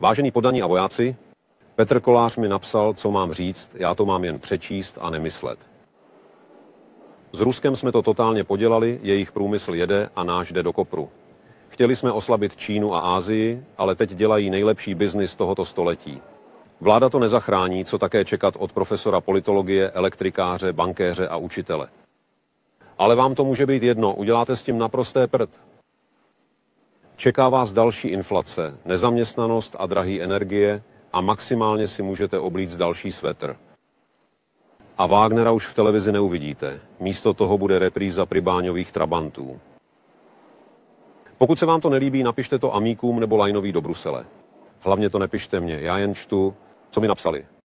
Vážení poddaní a vojáci, Petr Kolář mi napsal, co mám říct, já to mám jen přečíst a nemyslet. S Ruskem jsme to totálně podělali, jejich průmysl jede a náš jde do kopru. Chtěli jsme oslabit Čínu a Asii, ale teď dělají nejlepší biznis tohoto století. Vláda to nezachrání, co také čekat od profesora politologie, elektrikáře, bankéře a učitele. Ale vám to může být jedno, uděláte s tím naprosté prd. Čeká vás další inflace, nezaměstnanost a drahý energie a maximálně si můžete oblíct další svetr. A Wagnera už v televizi neuvidíte. Místo toho bude repríza Pribáňových trabantů. Pokud se vám to nelíbí, napište to amíkům nebo Lajnovi do Brusele. Hlavně to nepište mně, já jen čtu, co mi napsali.